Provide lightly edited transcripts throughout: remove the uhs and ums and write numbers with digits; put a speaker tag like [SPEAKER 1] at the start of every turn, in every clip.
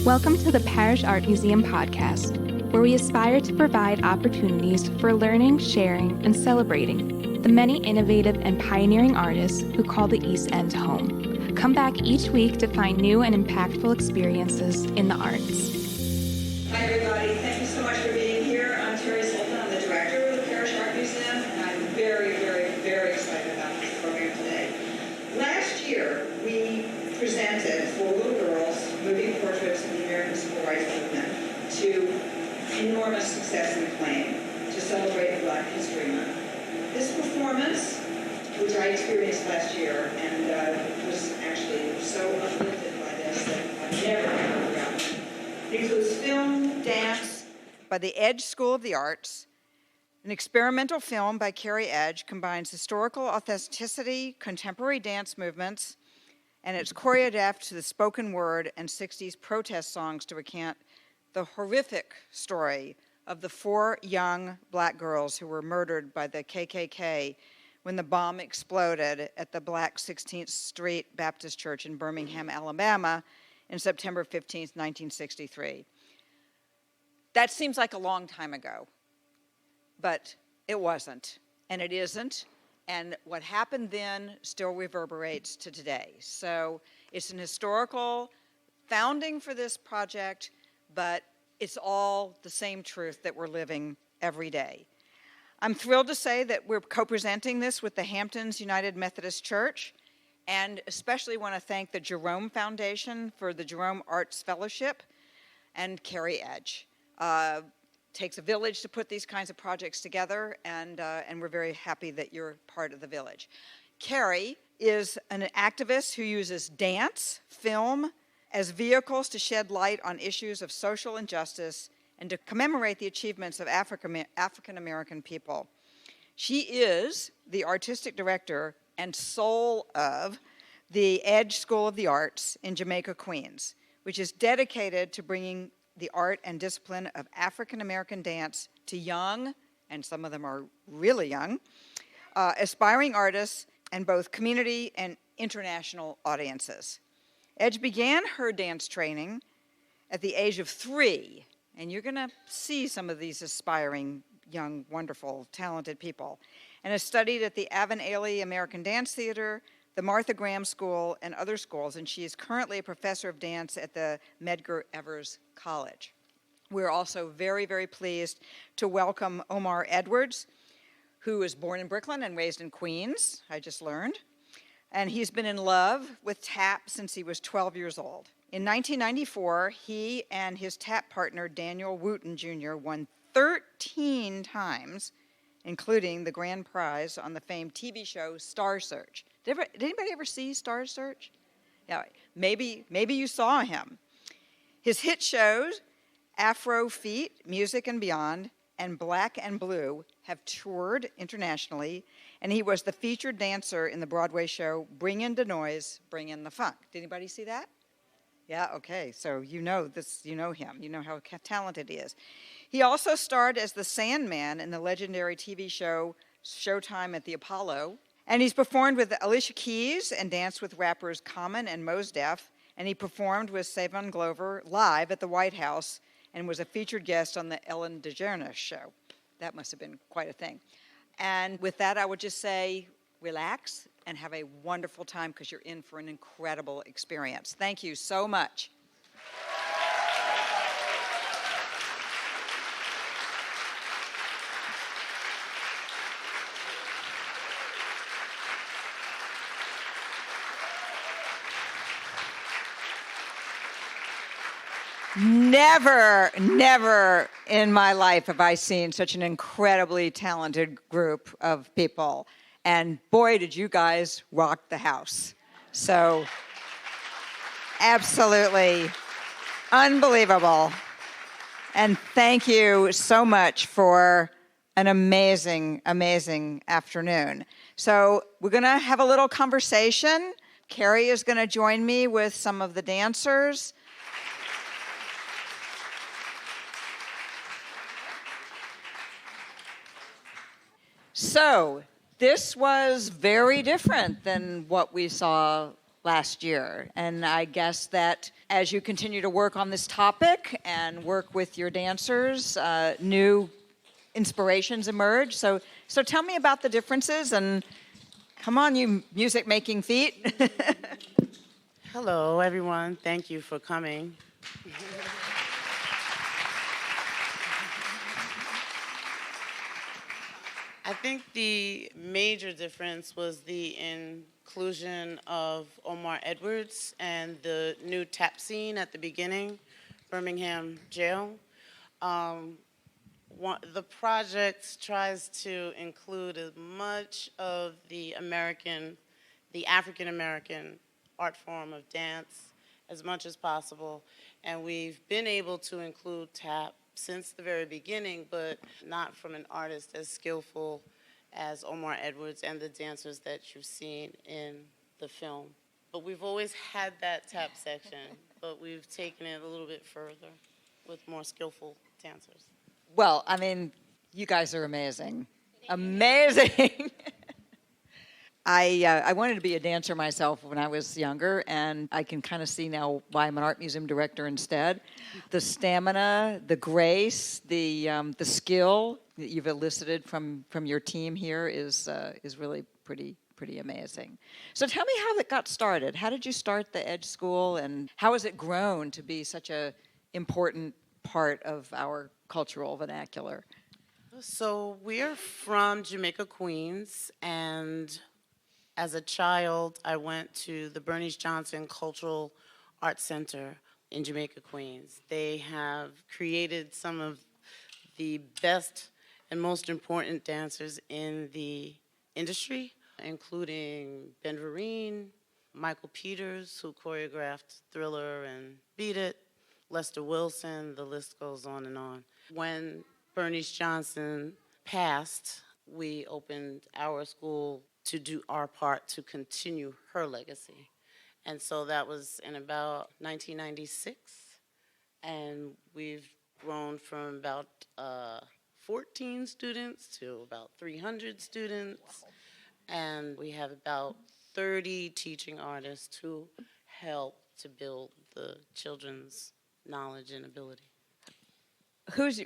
[SPEAKER 1] Welcome to the Parrish Art Museum podcast, where we aspire to provide opportunities for learning, sharing, and celebrating the many innovative and pioneering artists who call the East End home. Come back each week to find new and impactful experiences in the arts.
[SPEAKER 2] Hi everybody, thank you so much for being here. I'm Terrie Sultan, I'm the director of the Parrish Art Museum, and I'm very, very, very excited about this program today. Last year, we presented for little girls moving portraits of the American Civil Rights Movement to enormous success and acclaim to celebrate Black History Month. This performance, which I experienced last year and was actually so uplifted by this that I've never ever forgotten. It includes film, dance by the Edge School of the Arts. An experimental film by Kerri Edge combines historical authenticity, contemporary dance movements, and it's choreographed to the spoken word and 60s protest songs to recant the horrific story of the 4 young Black girls who were murdered by the KKK when the bomb exploded at the Black 16th Street Baptist Church in Birmingham, Alabama, in September 15th, 1963. That seems like a long time ago, but it wasn't, and it isn't. And what happened then still reverberates to today. So it's an historical founding for this project, but it's all the same truth that we're living every day. I'm thrilled to say that we're co-presenting this with the Hamptons United Methodist Church, and especially want to thank the Jerome Foundation for the Jerome Artist Fellowship and Kerri Edge. Takes a village to put these kinds of projects together, and we're very happy that you're part of the village. Kerri is an activist who uses dance, film, as vehicles to shed light on issues of social injustice and to commemorate the achievements of African American people. She is the artistic director and soul of the Edge School of the Arts in Jamaica, Queens, which is dedicated to bringing the art and discipline of African American dance to young, and some of them are really young, aspiring artists and both community and international audiences. Edge began her dance training at the age of 3, and you're gonna see some of these aspiring, young, wonderful, talented people, and has studied at the Avon Ailey American Dance Theater, the Martha Graham School, and other schools, and she is currently a professor of dance at the Medgar Evers College. We're also very, very pleased to welcome Omar Edwards, who was born in Brooklyn and raised in Queens, I just learned, and he's been in love with tap since he was 12 years old. In 1994, he and his tap partner, Daniel Wooten Jr., won 13 times, including the grand prize on the famed TV show Star Search. Did anybody ever see Star Search? Yeah, maybe you saw him. His hit shows, Afro Feet, Music and Beyond, and Black and Blue have toured internationally, and he was the featured dancer in the Broadway show Bring in the Noise, Bring in the Funk. Did anybody see that? Yeah, okay, so you know this, you know him, you know how talented he is. He also starred as the Sandman in the legendary TV show Showtime at the Apollo, and he's performed with Alicia Keys and danced with rappers Common and Mos Def, and he performed with Savon Glover live at the White House and was a featured guest on the Ellen DeGeneres show. That must have been quite a thing. And with that, I would just say, relax and have a wonderful time because you're in for an incredible experience. Thank you so much. Never in my life have I seen such an incredibly talented group of people. And boy, did you guys rock the house. So, absolutely unbelievable. And thank you so much for an amazing, amazing afternoon. So, we're gonna have a little conversation. Kerri is gonna join me with some of the dancers. So, this was very different than what we saw
[SPEAKER 3] last year. And I guess that as you continue to work on this topic and work with your dancers, new inspirations emerge. So tell me about the differences, and come on, you music-making feet.
[SPEAKER 4] Hello, everyone. Thank you for coming. I think the major difference was the inclusion of Omar Edwards and the new tap scene at the beginning, Birmingham jail. The project tries to include as much of the African-American art form of dance as much as possible. And we've been able to include tap since the very beginning, but not from an artist as skillful as Omar Edwards and the dancers that you've seen in the film. But we've always had that tap section, but we've taken it a little bit further with more skillful dancers.
[SPEAKER 3] Well, I mean, you guys are amazing. Amazing. I wanted to be a dancer myself when I was younger, and I can kind of see now why I'm an art museum director instead. The stamina, the grace, the skill that you've elicited from your team here is really pretty amazing. So tell me how it got started. How did you start the Edge School, and how has it grown to be such a important part of our cultural vernacular?
[SPEAKER 4] So we're from Jamaica, Queens, and as a child, I went to the Bernice Johnson Cultural Arts Center in Jamaica, Queens. They have created some of the best and most important dancers in the industry, including Ben Vereen, Michael Peters, who choreographed Thriller and Beat It, Lester Wilson, the list goes on and on. When Bernice Johnson passed, we opened our school to do our part to continue her legacy. And so that was in about 1996. And we've grown from about 14 students to about 300 students. And we have about 30 teaching artists who help to build the children's knowledge and ability.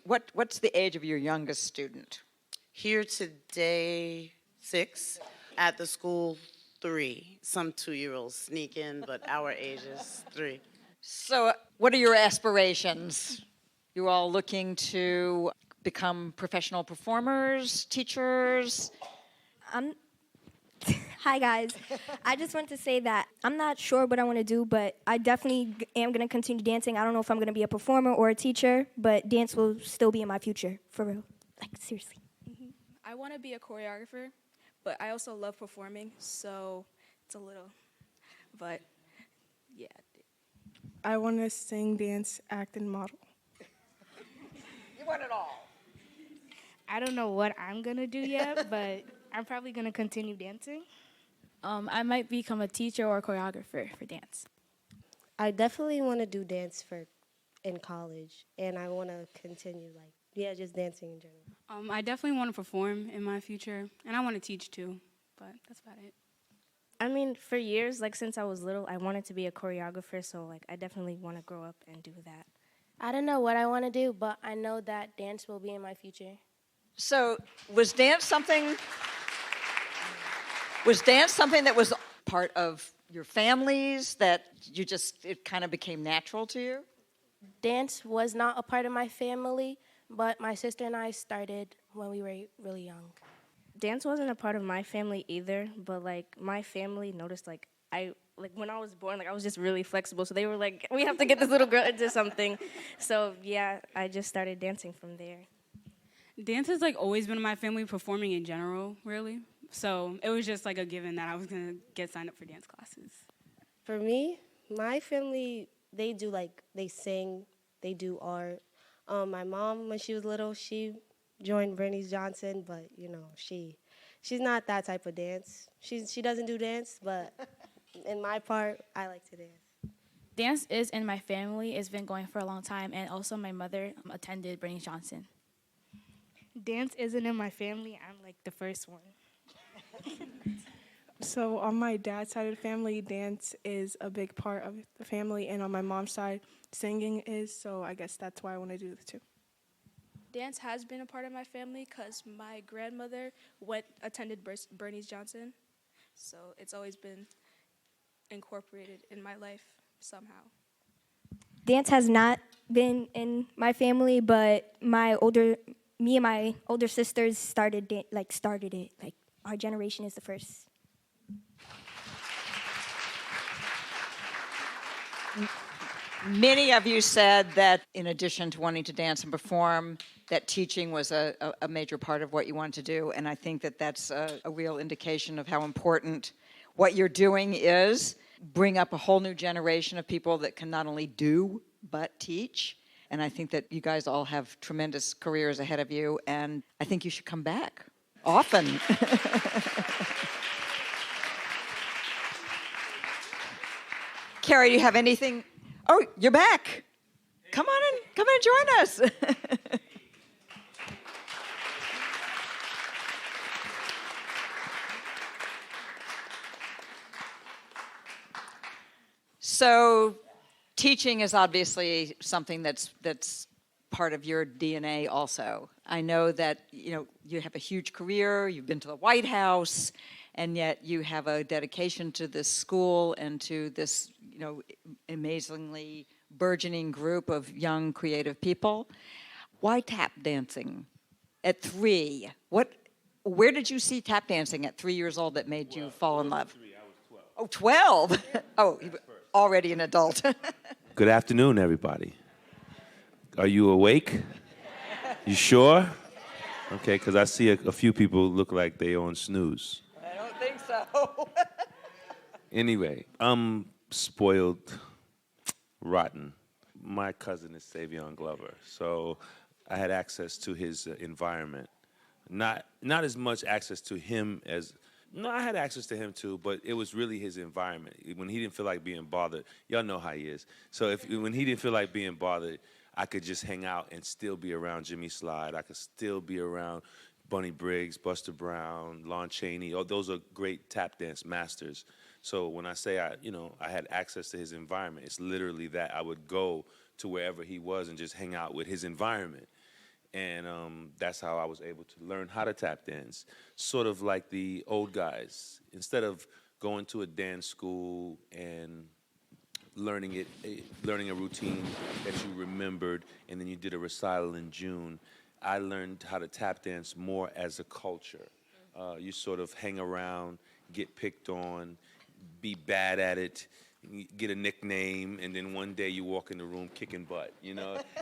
[SPEAKER 3] What's the age of your youngest student?
[SPEAKER 4] Here today, 6. At the school, 3. Some 2-year-olds sneak in, but our age is 3.
[SPEAKER 3] So what are your aspirations? You all looking to become professional performers, teachers?
[SPEAKER 5] Hi, guys. I just want to say that I'm not sure what I want to do, but I definitely am going to continue dancing. I don't know if I'm going to be a performer or a teacher, but dance will still be in my future, for real. Like, seriously.
[SPEAKER 6] I want to be a choreographer, but I also love performing, so it's a little, but yeah.
[SPEAKER 7] I want to sing, dance, act, and model.
[SPEAKER 3] You want it all.
[SPEAKER 8] I don't know what I'm going to do yet, but I'm probably going to continue dancing.
[SPEAKER 6] I might become a teacher or a choreographer for dance.
[SPEAKER 9] I definitely want to do dance in college, and I want to continue, just dancing in general.
[SPEAKER 10] I definitely want to perform in my future, and I want to teach too, but that's about it.
[SPEAKER 5] I mean, for years, since I was little, I wanted to be a choreographer, so, I definitely want to grow up and do that.
[SPEAKER 11] I don't know what I want to do, but I know that dance will be in my future.
[SPEAKER 3] So was dance something that was part of your families, that it kind of became natural to you?
[SPEAKER 11] Dance was not a part of my family, but my sister and I started when we were really young.
[SPEAKER 5] Dance wasn't a part of my family either, but, my family noticed, when I was born, I was just really flexible, so they were like, we have to get this little girl into something. So, yeah, I just started dancing from there.
[SPEAKER 10] Dance has always been in my family, performing in general, really. So it was just a given that I was going to get signed up for dance classes.
[SPEAKER 9] For me, my family, they do they sing, they do art. My mom, when she was little, she joined Bernice Johnson, but she's not that type of dance. She doesn't do dance, but in my part, I like to dance.
[SPEAKER 6] Dance is in my family. It's been going for a long time, and also my mother attended Bernice Johnson.
[SPEAKER 8] Dance isn't in my family. I'm the first one.
[SPEAKER 7] So on my dad's side of the family, dance is a big part of the family, and on my mom's side, singing is. So I guess that's why I want to do the two.
[SPEAKER 6] Dance has been a part of my family because my grandmother attended Bernice Johnson, so it's always been incorporated in my life somehow.
[SPEAKER 12] Dance has not been in my family, but me and my older sisters started it. Like our generation is the first.
[SPEAKER 3] Many of you said that in addition to wanting to dance and perform, that teaching was a major part of what you wanted to do. And I think that that's a real indication of how important what you're doing is. Bring up a whole new generation of people that can not only do, but teach. And I think that you guys all have tremendous careers ahead of you. And I think you should come back often. Kerri, do you have anything? Oh, you're back. Come on and join us. So, teaching is obviously something that's part of your DNA also. I know that you have a huge career, you've been to the White House, and yet you have a dedication to this school and to this amazingly burgeoning group of young creative people. Why tap dancing at 3? Where did you see tap dancing at 3 years old that made you fall in love?
[SPEAKER 13] 3, I was 12.
[SPEAKER 3] Oh, 12. Oh, you were already an adult.
[SPEAKER 13] Good afternoon, everybody. Are you awake? You sure? Okay, because I see a few people look like they on snooze.
[SPEAKER 3] I don't think so.
[SPEAKER 13] Anyway, I'm spoiled, rotten. My cousin is Savion Glover, so I had access to his environment. Not as much access to him as... No, I had access to him too, but it was really his environment. When he didn't feel like being bothered, y'all know how he is. So when he didn't feel like being bothered, I could just hang out and still be around Jimmy Slide. I could still be around Bunny Briggs, Buster Brown, Lon Chaney. Oh, those are great tap dance masters. So when I say I had access to his environment, it's literally that. I would go to wherever he was and just hang out with his environment. And that's how I was able to learn how to tap dance, sort of like the old guys. Instead of going to a dance school and learning a routine that you remembered, and then you did a recital in June, I learned how to tap dance more as a culture. You sort of hang around, get picked on, be bad at it, get a nickname, and then one day you walk in the room kicking butt,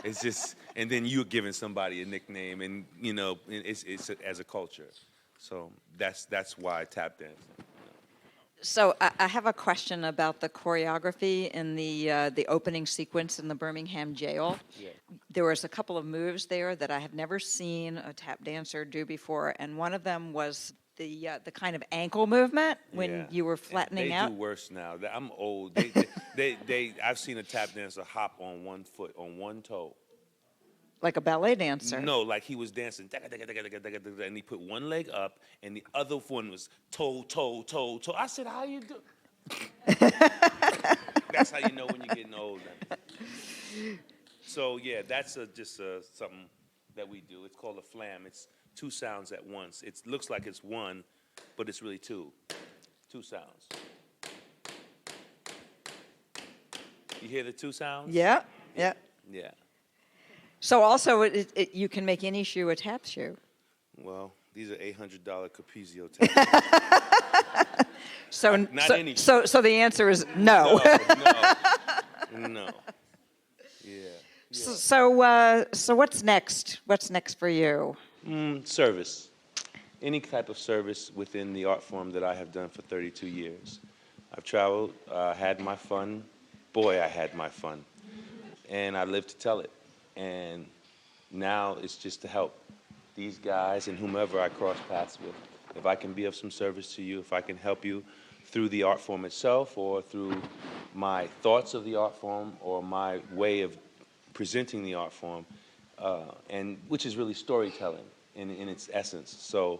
[SPEAKER 13] It's just, and then you're giving somebody a nickname, and, it's as a culture. So that's why I tap dance.
[SPEAKER 3] So I have a question about the choreography in the opening sequence in the Birmingham jail.
[SPEAKER 13] Yeah.
[SPEAKER 3] There was a couple of moves there that I have never seen a tap dancer do before, and one of them was the kind of ankle movement when you were flattening out.
[SPEAKER 13] They do worse now. I'm old. I've seen a tap dancer hop on one foot, on one toe.
[SPEAKER 3] Like a ballet dancer.
[SPEAKER 13] No, like he was dancing, and he put one leg up, and the other one was toe, toe, toe, toe. I said, how you do? That's how you know when you're getting old. So, yeah, that's just something that we do. It's called a flam. It's 2 sounds at once. It looks like it's 1, but it's really 2. 2 sounds. You hear the 2 sounds?
[SPEAKER 3] Yeah.
[SPEAKER 13] Yeah.
[SPEAKER 3] So also, you can make any shoe a tap shoe.
[SPEAKER 13] Well, these are $800 Capizio taps.
[SPEAKER 3] So the answer is no.
[SPEAKER 13] No. Yeah.
[SPEAKER 3] So what's next? What's next for you?
[SPEAKER 13] Service. Any type of service within the art form that I have done for 32 years. I've traveled, had my fun. Boy, I had my fun. And I live to tell it. And now it's just to help these guys and whomever I cross paths with. If I can be of some service to you, if I can help you through the art form itself or through my thoughts of the art form or my way of presenting the art form, and which is really storytelling in its essence. So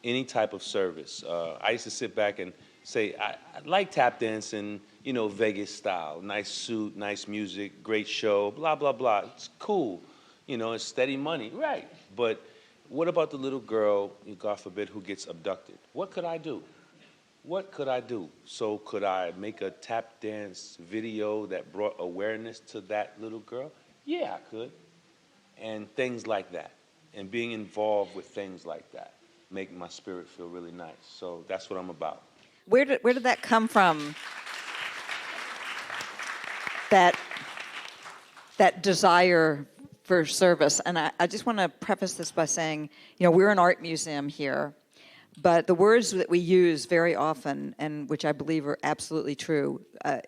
[SPEAKER 13] any type of service. I used to sit back and say, I like tap dancing, you know, Vegas style, nice suit, nice music, great show, blah, blah, blah. It's cool. You know, it's steady money, right. But what about the little girl, God forbid, who gets abducted? What could I do? What could I do? So could I make a tap dance video that brought awareness to that little girl? Yeah, I could. And things like that. And being involved with things like that make my spirit feel really nice. So that's what I'm about.
[SPEAKER 3] Where did that come from? That desire for service. And I just want to preface this by saying, you know, we're an art museum here, but the words that we use very often, and which I believe are absolutely true,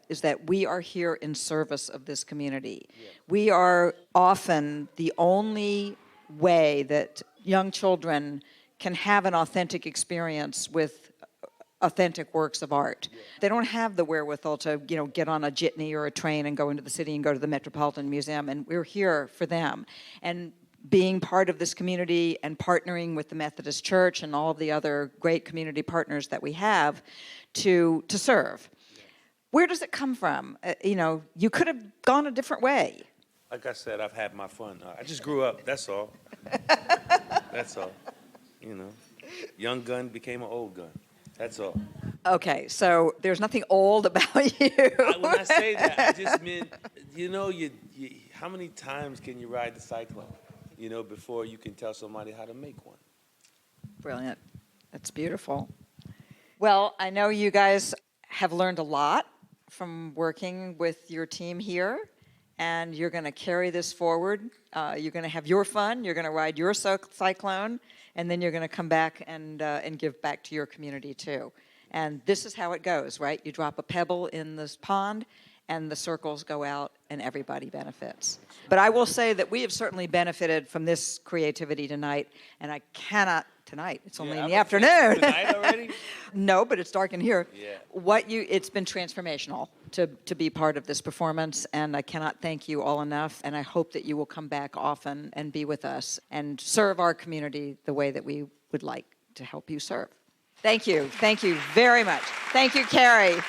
[SPEAKER 3] is that we are here in service of this community. Yeah. We are often the only way that young children can have an authentic experience with authentic works of art. Yeah. They don't have the wherewithal to, you know, get on a jitney or a train and go into the city and go to the Metropolitan Museum, and we're here for them. And being part of this community and partnering with the Methodist Church and all of the other great community partners that we have to serve. Where does it come from? You know, you could have gone a different way.
[SPEAKER 13] Like I said, I've had my fun. I just grew up, that's all. That's all. You know, young gun became an old gun. That's all.
[SPEAKER 3] Okay, so there's nothing old about you.
[SPEAKER 13] When I say that, I just mean, you know, you how many times can you ride the cyclone, you know, before you can tell somebody how to make one?
[SPEAKER 3] Brilliant. That's beautiful. Well, I know you guys have learned a lot from working with your team here, and you're going to carry this forward. You're going to have your fun. You're going to ride your cyclone, and then you're going to come back and give back to your community too. And this is how it goes, right? You drop a pebble in this pond, and the circles go out, and everybody benefits. But I will say that we have certainly benefited from this creativity tonight, and I cannot tonight. It's only in the afternoon.
[SPEAKER 13] Tonight already?
[SPEAKER 3] No, but it's dark in here.
[SPEAKER 13] Yeah.
[SPEAKER 3] It's been transformational to be part of this performance, and I cannot thank you all enough, and I hope that you will come back often and be with us and serve our community the way that we would like to help you serve. Thank you. Thank you very much. Thank you, Kerri.